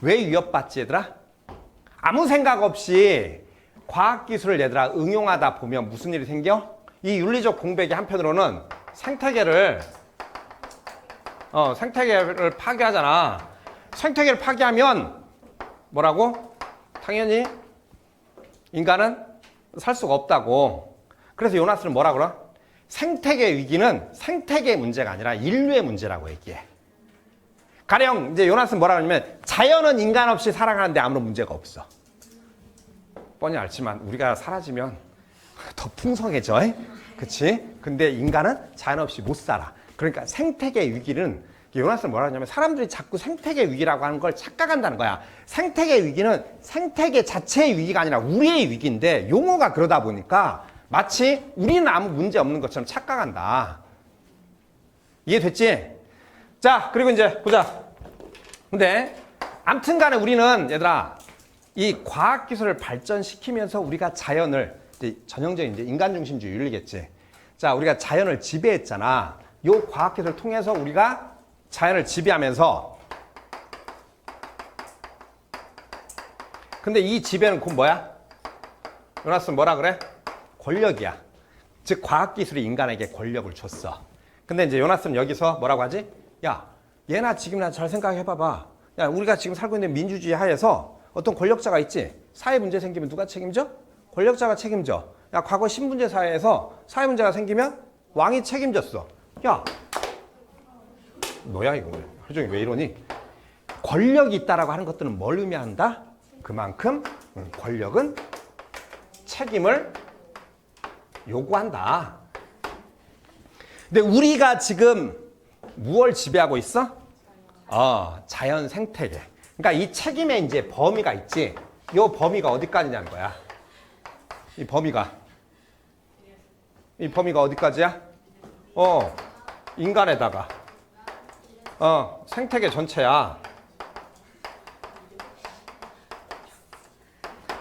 왜 위협받지 얘들아? 아무 생각 없이 과학기술을 얘들아 응용하다 보면 무슨 일이 생겨? 이 윤리적 공백이 한편으로는 생태계를 파괴하잖아. 생태계를 파괴하면 뭐라고? 당연히 인간은 살 수가 없다고. 그래서 요나스는 뭐라 그러? 생태계 위기는 생태계의 문제가 아니라 인류의 문제라고 얘기해. 가령 이제 요나스는 뭐라 그러냐면 자연은 인간 없이 살아가는데 아무런 문제가 없어. 뻔히 알지만 우리가 사라지면 더 풍성해져. 그치? 근데 인간은 자연 없이 못 살아. 그러니까 생태계 위기는 요나스는 뭐라 하냐면 사람들이 자꾸 생태계 위기라고 하는 걸 착각한다는 거야. 생태계 위기는 생태계 자체의 위기가 아니라 우리의 위기인데 용어가 그러다 보니까 마치 우리는 아무 문제 없는 것처럼 착각한다. 이해됐지? 자, 그리고 이제 보자. 근데 아무튼 간에 우리는 얘들아 이 과학기술을 발전시키면서 우리가 자연을 이제 전형적인 이제 인간 중심주의 윤리겠지. 자, 우리가 자연을 지배했잖아. 요 과학기술을 통해서 우리가 자연을 지배하면서 근데 이 지배는 곧 뭐야? 요나스는 뭐라 그래? 권력이야. 즉 과학기술이 인간에게 권력을 줬어. 근데 이제 요나스는 여기서 뭐라고 하지? 야, 얘나 지금이나 잘 생각해봐봐. 야, 우리가 지금 살고 있는 민주주의 하에서 어떤 권력자가 있지? 사회 문제 생기면 누가 책임져? 권력자가 책임져. 야, 과거 신분제 사회에서 사회 문제가 생기면 왕이 책임졌어. 야, 뭐야 이거? 표정이 왜 이러니? 권력이 있다라고 하는 것들은 뭘 의미한다? 그만큼 권력은 책임을 요구한다. 근데 우리가 지금 무엇을 지배하고 있어? 자연 생태계. 그러니까 이 책임에 이제 범위가 있지. 이 범위가 어디까지냐는 거야. 이 범위가 어디까지야? 인간에다가 생태계 전체야.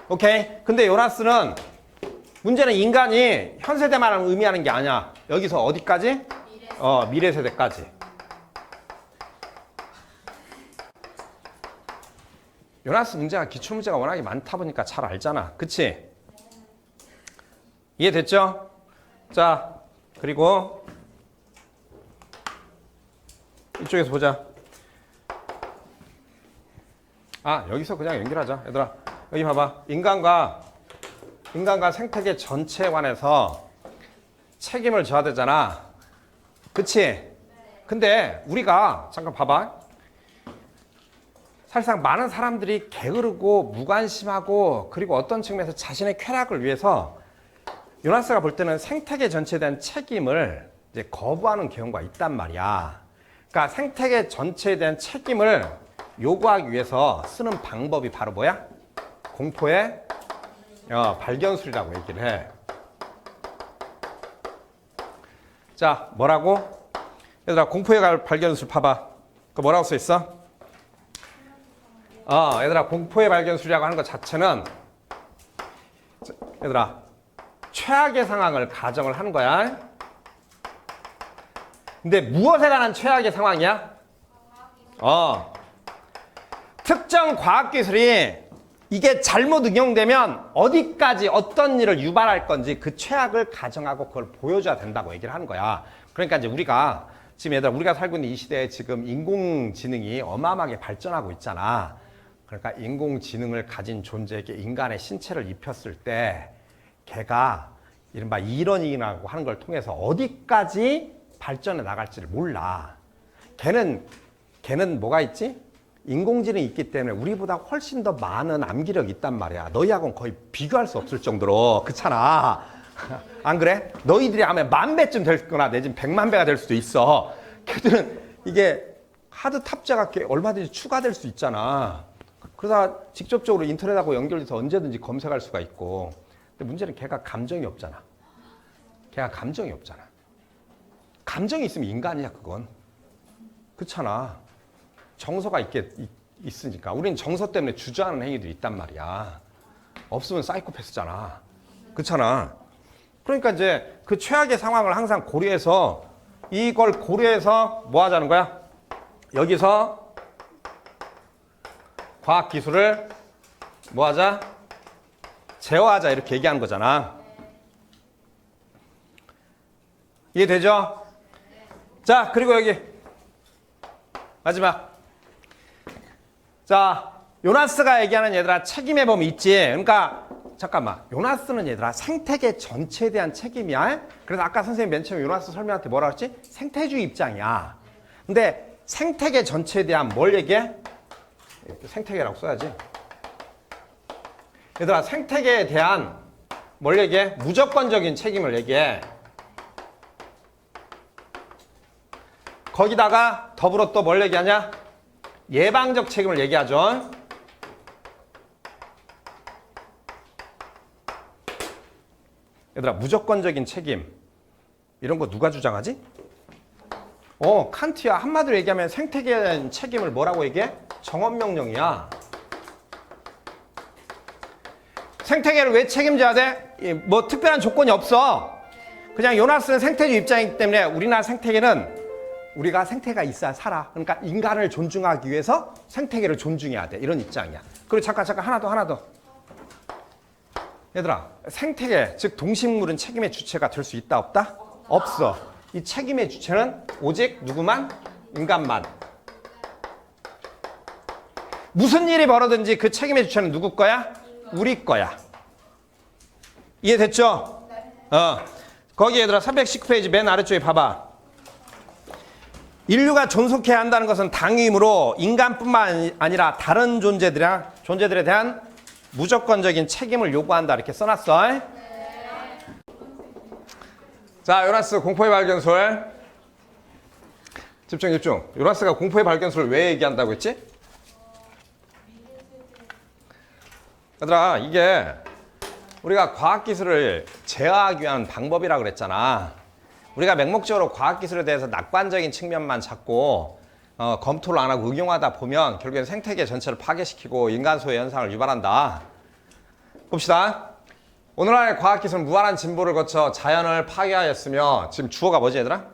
오케이. 근데 요나스는 문제는 인간이 현 세대만 의미하는 게 아니야. 여기서 어디까지? 미래 세대까지. 요나스 문제가 기출 문제가 워낙에 많다 보니까 잘 알잖아. 그치? 이해됐죠? 자, 그리고 이쪽에서 보자. 여기서 그냥 연결하자. 얘들아, 여기 봐봐. 인간과 생태계 전체에 관해서 책임을 져야 되잖아. 그치? 근데 우리가 잠깐 봐봐. 사실상 많은 사람들이 게으르고 무관심하고 그리고 어떤 측면에서 자신의 쾌락을 위해서 요나스가 볼 때는 생태계 전체에 대한 책임을 이제 거부하는 경우가 있단 말이야. 그러니까 생태계 전체에 대한 책임을 요구하기 위해서 쓰는 방법이 바로 뭐야? 공포의 발견술이라고 얘기를 해. 자, 뭐라고? 얘들아, 공포의 발견술 봐봐. 그 뭐라고 써 있어? 얘들아, 공포의 발견술이라고 하는 것 자체는 얘들아, 최악의 상황을 가정을 하는 거야. 근데 무엇에 관한 최악의 상황이야? 특정 과학기술이 이게 잘못 응용되면 어디까지 어떤 일을 유발할 건지 그 최악을 가정하고 그걸 보여줘야 된다고 얘기를 하는 거야. 그러니까 이제 우리가 지금 얘들아, 우리가 살고 있는 이 시대에 지금 인공지능이 어마어마하게 발전하고 있잖아. 그러니까 인공지능을 가진 존재에게 인간의 신체를 입혔을 때 걔가 이른바 이러닝이라고 하는 걸 통해서 어디까지 발전해 나갈지를 몰라. 걔는 뭐가 있지? 인공지능이 있기 때문에 우리보다 훨씬 더 많은 암기력이 있단 말이야. 너희하고는 거의 비교할 수 없을 정도로. 그렇잖아. 안 그래? 너희들이 아마 10,000배쯤 될 거나 내지는 100만 배가 될 수도 있어. 걔들은 이게 하드 탑재가 얼마든지 추가될 수 있잖아. 그러다 직접적으로 인터넷하고 연결돼서 언제든지 검색할 수가 있고. 근데 문제는 걔가 감정이 없잖아. 걔가 감정이 없잖아. 감정이 있으면 인간이야, 그건. 그렇잖아. 정서가 있으니까. 우린 정서 때문에 주저하는 행위들이 있단 말이야. 없으면 사이코패스잖아. 그렇잖아. 그러니까 이제 그 최악의 상황을 항상 고려해서 이걸 고려해서 뭐 하자는 거야? 여기서 과학기술을 뭐 하자? 제어하자 이렇게 얘기하는 거잖아. 이해되죠? 자, 그리고 여기 마지막. 자, 요나스가 얘기하는 얘들아 책임의 범위 있지. 그러니까 잠깐만, 요나스는 얘들아 생태계 전체에 대한 책임이야. 그래서 아까 선생님 맨 처음에 요나스 설명할 때 뭐라 그랬지? 생태주의 입장이야. 근데 생태계 전체에 대한 뭘 얘기해? 생태계라고 써야지. 얘들아 생태계에 대한 뭘 얘기해? 무조건적인 책임을 얘기해. 거기다가 더불어 또 뭘 얘기하냐? 예방적 책임을 얘기하죠. 얘들아 무조건적인 책임 이런 거 누가 주장하지? 칸트야. 한마디로 얘기하면 생태계에 대한 책임을 뭐라고 얘기해? 정언명령이야. 생태계를 왜 책임져야 돼? 뭐 특별한 조건이 없어. 그냥 요나스는 생태주의 입장이기 때문에 우리나라 생태계는 우리가 생태가 있어야 살아. 그러니까 인간을 존중하기 위해서 생태계를 존중해야 돼. 이런 입장이야. 그리고 잠깐 하나 더. 얘들아 생태계 즉 동식물은 책임의 주체가 될 수 있다 없다? 없어. 이 책임의 주체는 오직 누구만? 인간만. 무슨 일이 벌어든지 그 책임의 주체는 누구 거야? 우리 거야. 이해됐죠? 거기 얘들아 319페이지 맨 아래쪽에 봐봐. 인류가 존속해야 한다는 것은 당위이므로 인간뿐만 아니라 다른 존재들에 대한 무조건적인 책임을 요구한다. 이렇게 써놨어. 네. 자, 요나스 공포의 발견술. 집중. 요나스가 공포의 발견술을 왜 얘기한다고 했지? 얘들아 이게 우리가 과학기술을 제어하기 위한 방법이라고 그랬잖아. 우리가 맹목적으로 과학기술에 대해서 낙관적인 측면만 찾고 검토를 안 하고 응용하다 보면 결국엔 생태계 전체를 파괴시키고 인간 소외 현상을 유발한다. 봅시다. 오늘날의 과학기술은 무한한 진보를 거쳐 자연을 파괴하였으며, 지금 주어가 뭐지 얘들아?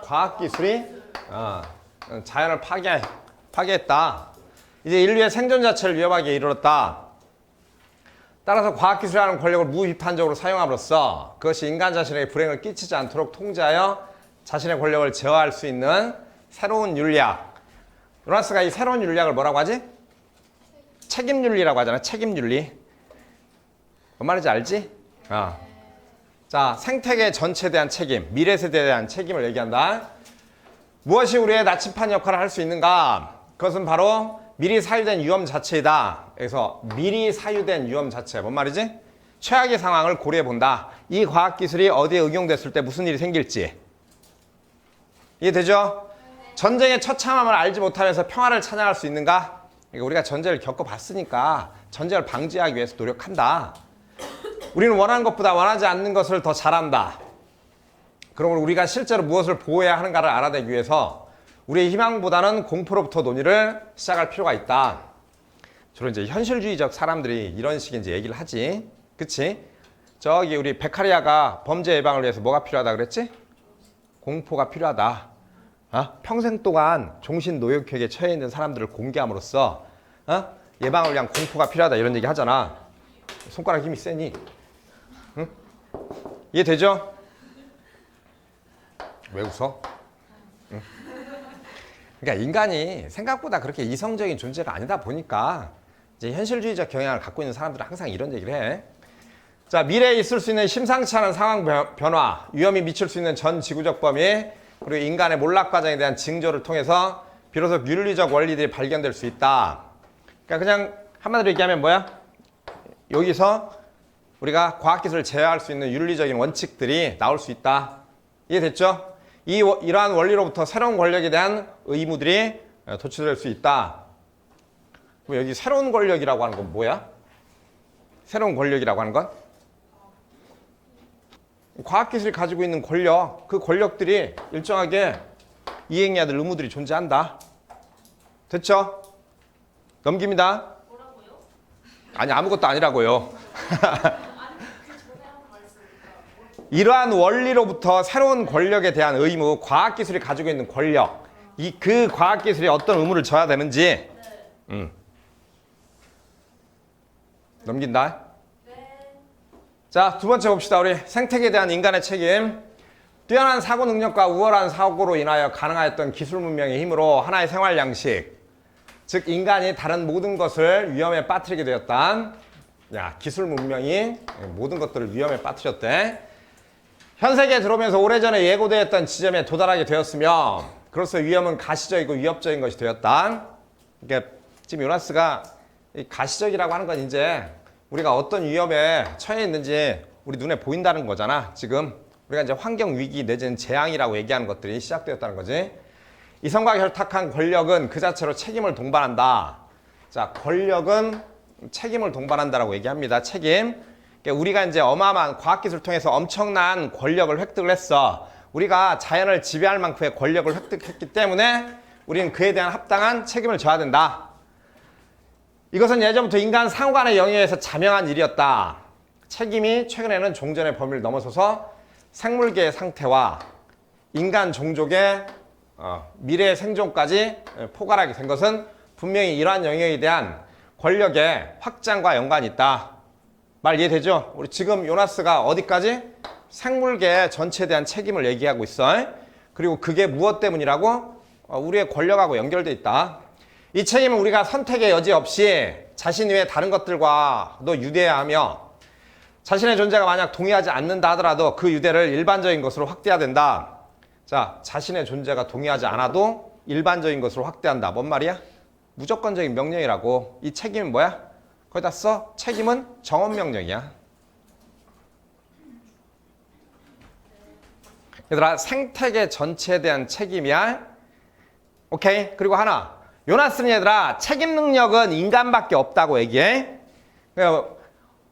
과학기술이 자연을 파괴했다. 이제 인류의 생존 자체를 위협하게 이르렀다. 따라서 과학기술이라는 권력을 무비판적으로 사용함으로써 그것이 인간 자신에게 불행을 끼치지 않도록 통제하여 자신의 권력을 제어할 수 있는 새로운 윤리학. 요나스가 이 새로운 윤리학을 뭐라고 하지? 책임윤리라고 하잖아. 책임윤리. 뭔 말인지 알지? 자, 생태계 전체에 대한 책임, 미래 세대에 대한 책임을 얘기한다. 무엇이 우리의 나침판 역할을 할 수 있는가? 그것은 바로 미리 사유된 위험 자체이다. 그래서 미리 사유된 위험 자체. 뭔 말이지? 최악의 상황을 고려해 본다. 이 과학기술이 어디에 응용됐을 때 무슨 일이 생길지. 이해되죠? 전쟁의 처참함을 알지 못하면서 평화를 찬양할 수 있는가? 그러니까 우리가 전쟁을 겪어봤으니까 전쟁을 방지하기 위해서 노력한다. 우리는 원하는 것보다 원하지 않는 것을 더 잘한다. 그러므로 우리가 실제로 무엇을 보호해야 하는가를 알아내기 위해서 우리의 희망보다는 공포로부터 논의를 시작할 필요가 있다. 주로 이제 현실주의적 사람들이 이런 식의 이제 얘기를 하지. 그치? 저기 우리 베카리아가 범죄 예방을 위해서 뭐가 필요하다 그랬지? 공포가 필요하다. 평생 동안 종신 노역회에 처해 있는 사람들을 공개함으로써 예방을 위한 공포가 필요하다. 이런 얘기 하잖아. 손가락 힘이 세니. 응? 이해되죠? 왜 웃어? 응? 그러니까 인간이 생각보다 그렇게 이성적인 존재가 아니다 보니까 이제 현실주의적 경향을 갖고 있는 사람들은 항상 이런 얘기를 해. 자, 미래에 있을 수 있는 심상치 않은 상황 변화, 위험이 미칠 수 있는 전 지구적 범위, 그리고 인간의 몰락 과정에 대한 징조를 통해서 비로소 윤리적 원리들이 발견될 수 있다. 그러니까 그냥 한마디로 얘기하면 뭐야? 여기서 우리가 과학기술을 제어할 수 있는 윤리적인 원칙들이 나올 수 있다. 이해됐죠? 이러한 원리로부터 새로운 권력에 대한 의무들이 도출될 수 있다. 그럼 여기 새로운 권력이라고 하는 건 뭐야? 새로운 권력이라고 하는 건? 과학기술이 가지고 있는 권력, 그 권력들이 일정하게 이행해야 될 의무들이 존재한다. 됐죠? 넘깁니다. 뭐라고요? 아니, 아무것도 아니라고요. 이러한 원리로부터 새로운 권력에 대한 의무, 과학기술이 가지고 있는 권력, 그 과학기술이 어떤 의무를 져야 되는지 넘긴다. 자, 두 번째 봅시다. 우리 생태계에 대한 인간의 책임. 뛰어난 사고 능력과 우월한 사고로 인하여 가능하였던 기술 문명의 힘으로 하나의 생활 양식, 즉 인간이 다른 모든 것을 위험에 빠뜨리게 되었다. 야, 기술 문명이 모든 것들을 위험에 빠뜨렸대. 현세계에 들어오면서 오래전에 예고되었던 지점에 도달하게 되었으며 그로써 위험은 가시적이고 위협적인 것이 되었다. 그러니까 지금 요나스가 이 가시적이라고 하는 건 이제 우리가 어떤 위험에 처해 있는지 우리 눈에 보인다는 거잖아. 지금 우리가 이제 환경 위기 내지는 재앙이라고 얘기하는 것들이 시작되었다는 거지. 이성과 결탁한 권력은 그 자체로 책임을 동반한다. 자, 권력은 책임을 동반한다라고 얘기합니다. 책임. 그러니까 우리가 이제 어마어마한 과학기술을 통해서 엄청난 권력을 획득을 했어. 우리가 자연을 지배할 만큼의 권력을 획득했기 때문에 우리는 그에 대한 합당한 책임을 져야 된다. 이것은 예전부터 인간 상호간의 영역에서 자명한 일이었다. 책임이 최근에는 종전의 범위를 넘어서서 생물계의 상태와 인간 종족의 미래의 생존까지 포괄하게 된 것은 분명히 이러한 영역에 대한 권력의 확장과 연관이 있다. 말 이해되죠? 우리 지금 요나스가 어디까지? 생물계 전체에 대한 책임을 얘기하고 있어. 그리고 그게 무엇 때문이라고? 우리의 권력하고 연결돼 있다. 이 책임은 우리가 선택의 여지 없이 자신 외에 다른 것들과도 유대해야 하며 자신의 존재가 만약 동의하지 않는다 하더라도 그 유대를 일반적인 것으로 확대해야 된다. 자, 자신의 존재가 동의하지 않아도 일반적인 것으로 확대한다. 뭔 말이야? 무조건적인 명령이라고. 이 책임은 뭐야? 거기다 써. 책임은 정언명령이야. 얘들아, 생태계 전체에 대한 책임이야. 오케이? 그리고 하나. 요나스는 얘들아, 책임 능력은 인간밖에 없다고 얘기해.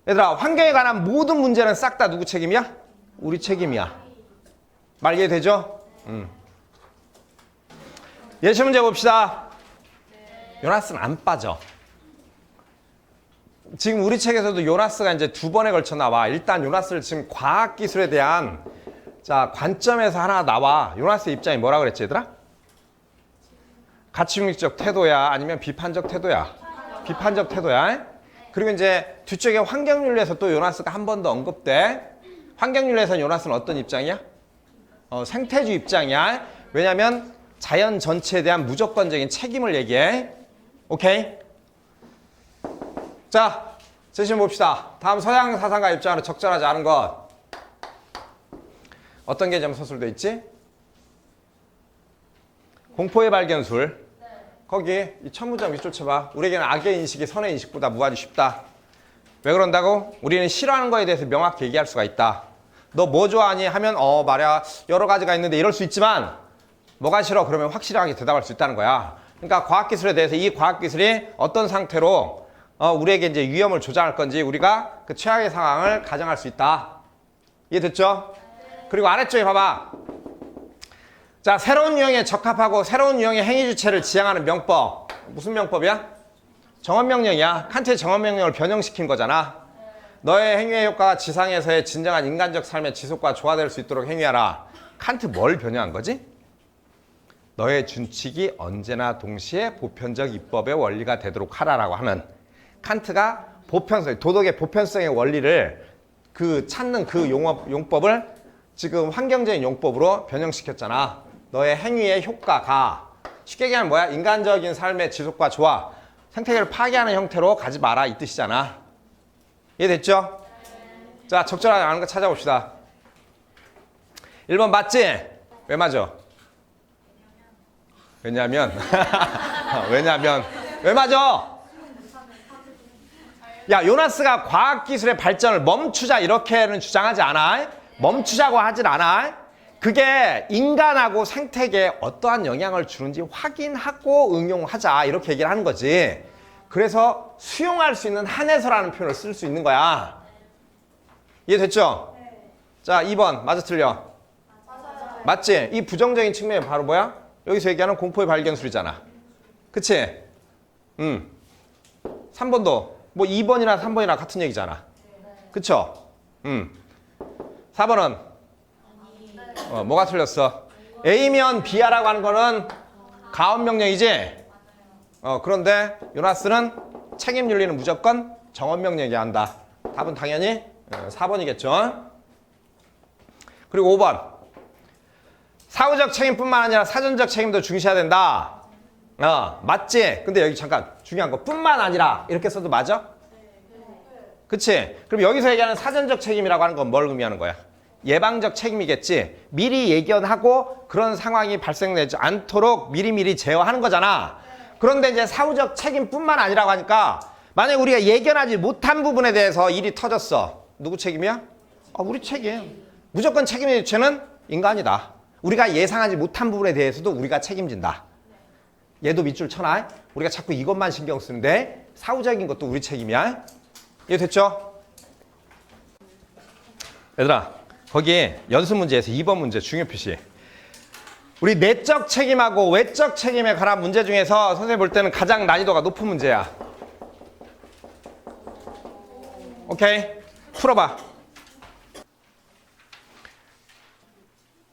얘들아, 환경에 관한 모든 문제는 싹 다 누구 책임이야? 우리 책임이야. 말 이해되죠? 예시 문제 봅시다. 요나스는 안 빠져. 지금 우리 책에서도 요나스가 이제 두 번에 걸쳐 나와. 일단 요나스를 지금 과학기술에 대한 관점에서 하나 나와. 요나스의 입장이 뭐라 그랬지, 얘들아? 가치중립적 태도야? 아니면 비판적 태도야? 비판적 태도야. 그리고 이제 뒤쪽에 환경윤리에서 또 요나스가 한 번 더 언급돼. 환경윤리에서는 요나스는 어떤 입장이야? 생태주의 입장이야. 왜냐면 자연 전체에 대한 무조건적인 책임을 얘기해. 오케이? 자, 제시문 봅시다. 다음 서양 사상가 입장으로 적절하지 않은 것. 어떤 개념 서술돼 있지? 공포의 발견술. 거기 이 첫 문장 밑줄 쳐봐. 우리에게는 악의 인식이 선의 인식보다 무한히 쉽다. 왜 그런다고? 우리는 싫어하는 거에 대해서 명확히 얘기할 수가 있다. 너 뭐 좋아하니? 하면 말야 여러 가지가 있는데 이럴 수 있지만 뭐가 싫어? 그러면 확실하게 대답할 수 있다는 거야. 그러니까 과학기술에 대해서 이 과학기술이 어떤 상태로 우리에게 이제 위험을 조장할 건지 우리가 그 최악의 상황을 가정할 수 있다. 이해됐죠? 그리고 아래쪽에 봐봐. 자, 새로운 유형에 적합하고 새로운 유형의 행위 주체를 지향하는 명법. 무슨 명법이야? 정언명령이야. 칸트의 정언명령을 변형시킨 거잖아. 너의 행위의 효과가 지상에서의 진정한 인간적 삶의 지속과 조화될 수 있도록 행위하라. 칸트 뭘 변형한 거지? 너의 준칙이 언제나 동시에 보편적 입법의 원리가 되도록 하라라고 하는 칸트가 보편성, 도덕의 보편성의 원리를 찾는 그 용법을 지금 환경적인 용법으로 변형시켰잖아. 너의 행위의 효과가 쉽게 얘기하면 뭐야? 인간적인 삶의 지속과 조화, 생태계를 파괴하는 형태로 가지 마라 이 뜻이잖아. 이해됐죠? 자, 적절하지 않은 거 찾아봅시다. 1번 맞지? 왜 맞아? 왜냐면 왜 맞아? 야, 요나스가 과학기술의 발전을 멈추자 이렇게는 주장하지 않아. 멈추자고 하질 않아. 그게 인간하고 생태계에 어떠한 영향을 주는지 확인하고 응용하자 이렇게 얘기를 하는 거지. 그래서 수용할 수 있는 한에서라는 표현을 쓸 수 있는 거야. 이해됐죠? 자, 2번 맞아 틀려? 맞지? 이 부정적인 측면이 바로 뭐야? 여기서 얘기하는 공포의 발견술이잖아. 그치? 3번도 뭐 2번이나 3번이나 같은 얘기잖아. 그쵸? 4번은 뭐가 틀렸어? A면 B야라고 하는 거는 가업 명령이지? 그런데 요나스는 책임 윤리는 무조건 정원 명령 얘기한다. 답은 당연히 4번이겠죠? 그리고 5번. 사후적 책임뿐만 아니라 사전적 책임도 중시해야 된다. 맞지? 근데 여기 잠깐 중요한 거 뿐만 아니라 이렇게 써도 맞아? 그치? 그럼 여기서 얘기하는 사전적 책임이라고 하는 건 뭘 의미하는 거야? 예방적 책임이겠지. 미리 예견하고 그런 상황이 발생되지 않도록 미리미리 제어하는 거잖아. 그런데 이제 사후적 책임뿐만 아니라고 하니까 만약에 우리가 예견하지 못한 부분에 대해서 일이 터졌어. 누구 책임이야? 우리 책임. 무조건 책임의 주체는 인간이다. 우리가 예상하지 못한 부분에 대해서도 우리가 책임진다. 얘도 밑줄 쳐놔. 우리가 자꾸 이것만 신경 쓰는데 사후적인 것도 우리 책임이야. 이해됐죠? 얘들아, 거기 연습 문제에서 2번 문제 중요 표시. 우리 내적 책임하고 외적 책임에 관한 문제 중에서 선생님 볼 때는 가장 난이도가 높은 문제야. 오케이? 풀어봐.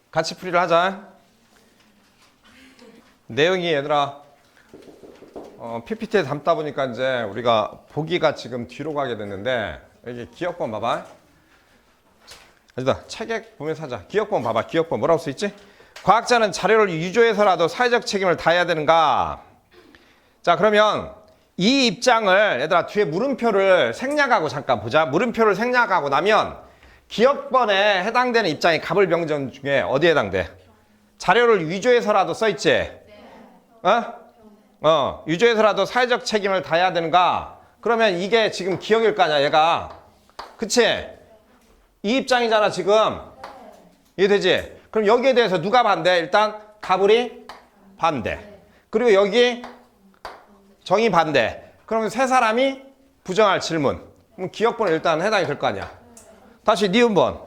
같이 풀이를 하자. 내용이 얘들아 PPT에 담다 보니까 이제 우리가 보기가 지금 뒤로 가게 됐는데 여기 기억본 봐봐. 아니다, 책에 보면서 하자. 기억본 봐봐. 기억본 뭐라고 써있지? 과학자는 자료를 유조해서라도 사회적 책임을 다해야 되는가? 자, 그러면 이 입장을 얘들아 뒤에 물음표를 생략하고 잠깐 보자. 물음표를 생략하고 나면 기억본에 해당되는 입장이 갑을병정 중에 어디에 해당돼? 자료를 위조해서라도 써있지? 유조해서라도 사회적 책임을 다해야 되는가? 그러면 이게 지금 기억일 거 아니야, 얘가. 그치? 이 입장이잖아, 지금. 이해되지? 그럼 여기에 대해서 누가 반대? 일단 가불이 반대. 그리고 여기 정이 반대. 그러면 세 사람이 부정할 질문. 그럼 기억본에 일단 해당이 될 거 아니야. 다시 니은번.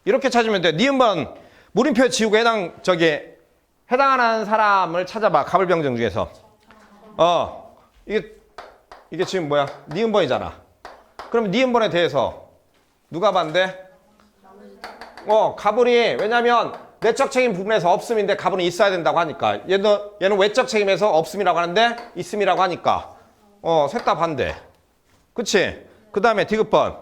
이렇게 찾으면 돼. 니은번 물음표 지우고 해당하는 사람을 찾아봐. 갑을병정 중에서. 이게 지금 뭐야? 니은번이잖아. 그럼 니은번에 대해서 누가 반대? 가불이, 왜냐면 내적 책임 부분에서 없음인데 가불은 있어야 된다고 하니까. 얘는 외적 책임에서 없음이라고 하는데 있음이라고 하니까. 셋 다 반대. 그치? 그 다음에 디귿번.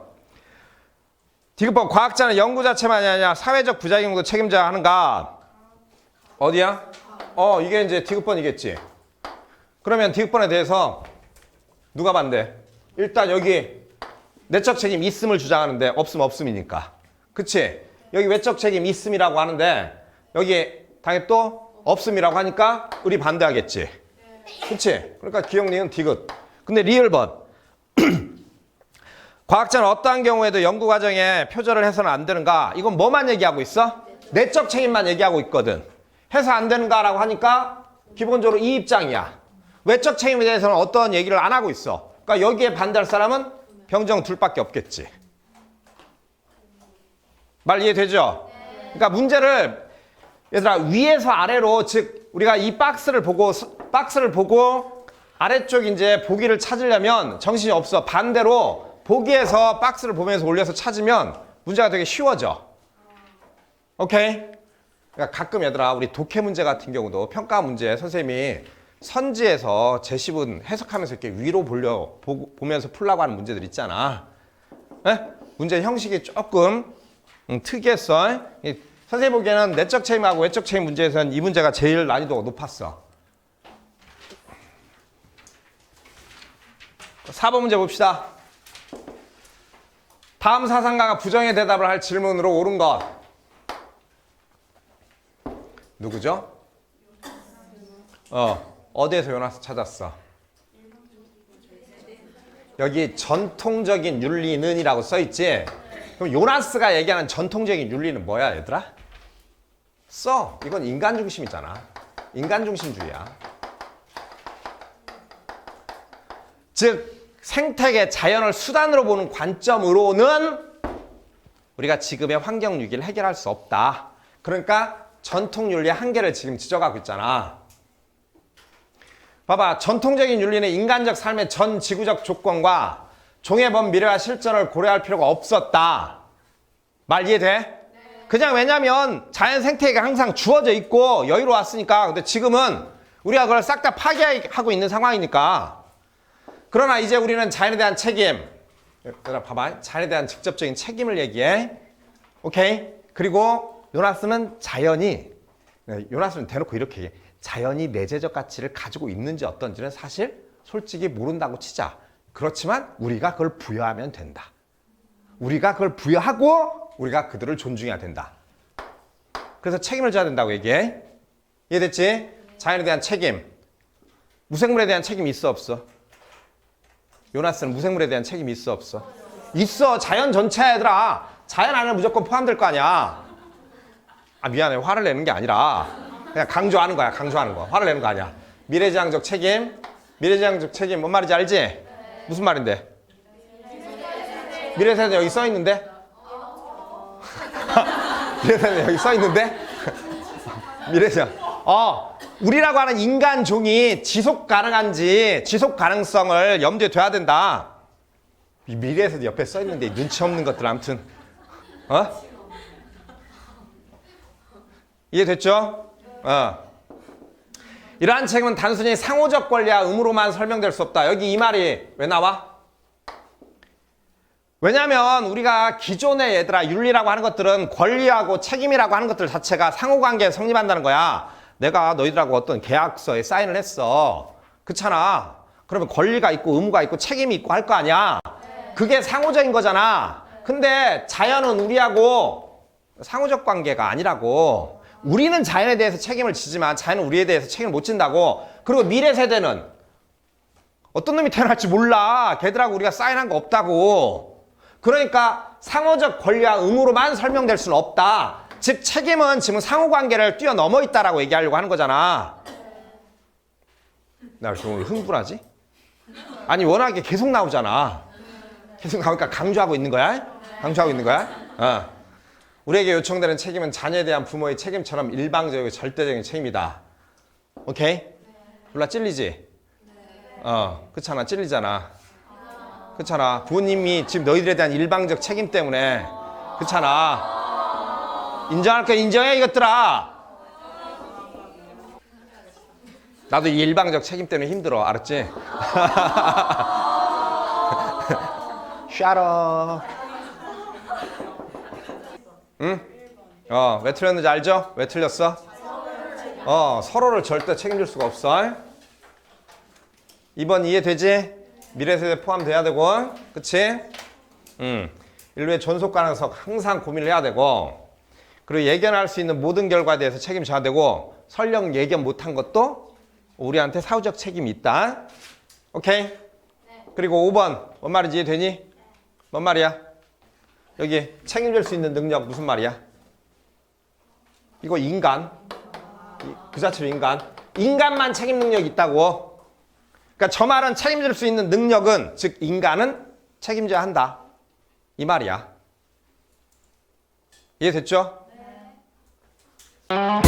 디귿번, 과학자는 연구 자체만이 아니라 사회적 부작용도 책임져야 하는가? 어디야? 이게 이제 디귿번이겠지. 그러면 디귿번에 대해서 누가 반대? 일단 여기 내적 책임 있음을 주장하는데 없음 없음이니까. 그치? 여기 외적 책임 있음이라고 하는데 여기 당연히 또 없음이라고 하니까 우리 반대하겠지. 그치? 그러니까 기억리은 디귿. 근데 리을번. 과학자는 어떠한 경우에도 연구 과정에 표절을 해서는 안 되는가? 이건 뭐만 얘기하고 있어? 내적 책임만 얘기하고 있거든. 해서 안 되는가라고 하니까 기본적으로 이 입장이야. 외적 책임에 대해서는 어떤 얘기를 안 하고 있어. 그러니까 여기에 반대할 사람은 병정 둘밖에 없겠지. 말 이해되죠? 그러니까 문제를 얘들아 위에서 아래로, 즉 우리가 이 박스를 보고 아래쪽 이제 보기를 찾으려면 정신이 없어. 반대로 보기에서 박스를 보면서 올려서 찾으면 문제가 되게 쉬워져. 오케이? 그러니까 가끔 얘들아 우리 독해 문제 같은 경우도 평가 문제 선생님이 선지에서 제시문 해석하면서 이렇게 위로 보면서 풀라고 하는 문제들 있잖아. 문제 형식이 조금 특이했어. 선생님 보기에는 내적 책임하고 외적 책임 문제에서는 이 문제가 제일 난이도가 높았어. 4번 문제 봅시다. 다음 사상가가 부정의 대답을 할 질문으로 옳은 것. 누구죠? 어디에서 요나스 찾았어? 여기 전통적인 윤리는 이라고 써있지? 그럼 요나스가 얘기하는 전통적인 윤리는 뭐야, 얘들아? 이건 인간 중심이잖아. 인간 중심주의야. 즉 생태계 자연을 수단으로 보는 관점으로는 우리가 지금의 환경 위기를 해결할 수 없다. 그러니까 전통 윤리의 한계를 지금 지적하고 있잖아. 봐봐. 전통적인 윤리는 인간적 삶의 전 지구적 조건과 종의 먼 미래와 실전을 고려할 필요가 없었다. 말 이해돼? 그냥 왜냐면 자연 생태계가 항상 주어져 있고 여유로웠으니까. 근데 지금은 우리가 그걸 싹 다 파괴하고 있는 상황이니까. 그러나 이제 우리는 자연에 대한 책임, 얘들아 봐봐. 자연에 대한 직접적인 책임을 얘기해. 오케이? 그리고 요나스는 요나스는 대놓고 이렇게 얘기해. 자연이 내재적 가치를 가지고 있는지 어떤지는 사실 솔직히 모른다고 치자. 그렇지만 우리가 그걸 부여하면 된다. 우리가 그걸 부여하고 우리가 그들을 존중해야 된다. 그래서 책임을 져야 된다고 얘기해. 이해됐지? 자연에 대한 책임. 무생물에 대한 책임이 있어 없어? 요나스는 무생물에 대한 책임이 있어 없어? 있어. 자연 전체야 얘들아. 자연 안에 무조건 포함될 거 아니야. 아 미안해. 화를 내는 게 아니라 그냥 강조하는 거야. 강조하는 거. 화를 내는 거 아니야. 미래지향적 책임. 미래지향적 책임 뭔 말인지 알지? 무슨 말인데? 미래세대 여기 써 있는데? 미래세대 여기 써 있는데? 미래지향. 우리라고 하는 인간종이 지속 가능한지 지속 가능성을 염두에 둬야 된다. 이 미래에서도 옆에 써 있는데 눈치 없는 것들 아무튼 이해됐죠? 이러한 책임은 단순히 상호적 권리와 의무로만 설명될 수 없다. 여기 이 말이 왜 나와? 왜냐면 우리가 기존의 얘들아 윤리라고 하는 것들은 권리하고 책임이라고 하는 것들 자체가 상호관계에 성립한다는 거야. 내가 너희들하고 어떤 계약서에 사인을 했어. 그렇잖아. 그러면 권리가 있고 의무가 있고 책임이 있고 할 거 아니야. 그게 상호적인 거잖아. 근데 자연은 우리하고 상호적 관계가 아니라고. 우리는 자연에 대해서 책임을 지지만 자연은 우리에 대해서 책임을 못 진다고. 그리고 미래 세대는 어떤 놈이 태어날지 몰라. 걔들하고 우리가 사인한 거 없다고. 그러니까 상호적 권리와 의무로만 설명될 수는 없다. 즉 책임은 지금 상호관계를 뛰어넘어 있다라고 얘기하려고 하는 거잖아. 나 왜 오늘 흥분하지? 아니 워낙에 계속 나오잖아. 계속 나오니까 강조하고 있는 거야? 강조하고 있는 거야? 우리에게 요청되는 책임은 자녀에 대한 부모의 책임처럼 일방적이고 절대적인 책임이다. 오케이? 몰라 찔리지? 그렇잖아. 찔리잖아. 그렇잖아. 부모님이 지금 너희들에 대한 일방적 책임 때문에 그렇잖아. 인정할 거 인정해 이것들아. 나도 이 일방적 책임 때문에 힘들어. 알았지? 샤러. 응? 왜 틀렸는지 알죠? 왜 틀렸어? 서로를 절대 책임질 수가 없어. 2번 이해되지? 미래세대 포함돼야 되고, 그치? 인류의 존속 가능성 항상 고민을 해야 되고, 그리고 예견할 수 있는 모든 결과에 대해서 책임져야 되고, 설령 예견 못한 것도 우리한테 사후적 책임이 있다. 오케이? 네. 그리고 5번 뭔 말인지 이해되니? 뭔 말이야? 여기 책임질 수 있는 능력 무슨 말이야? 이거 인간. 그 자체로 인간. 인간만 책임 능력이 있다고. 그러니까 저 말은 책임질 수 있는 능력은 즉 인간은 책임져야 한다. 이 말이야. 이해됐죠? 네.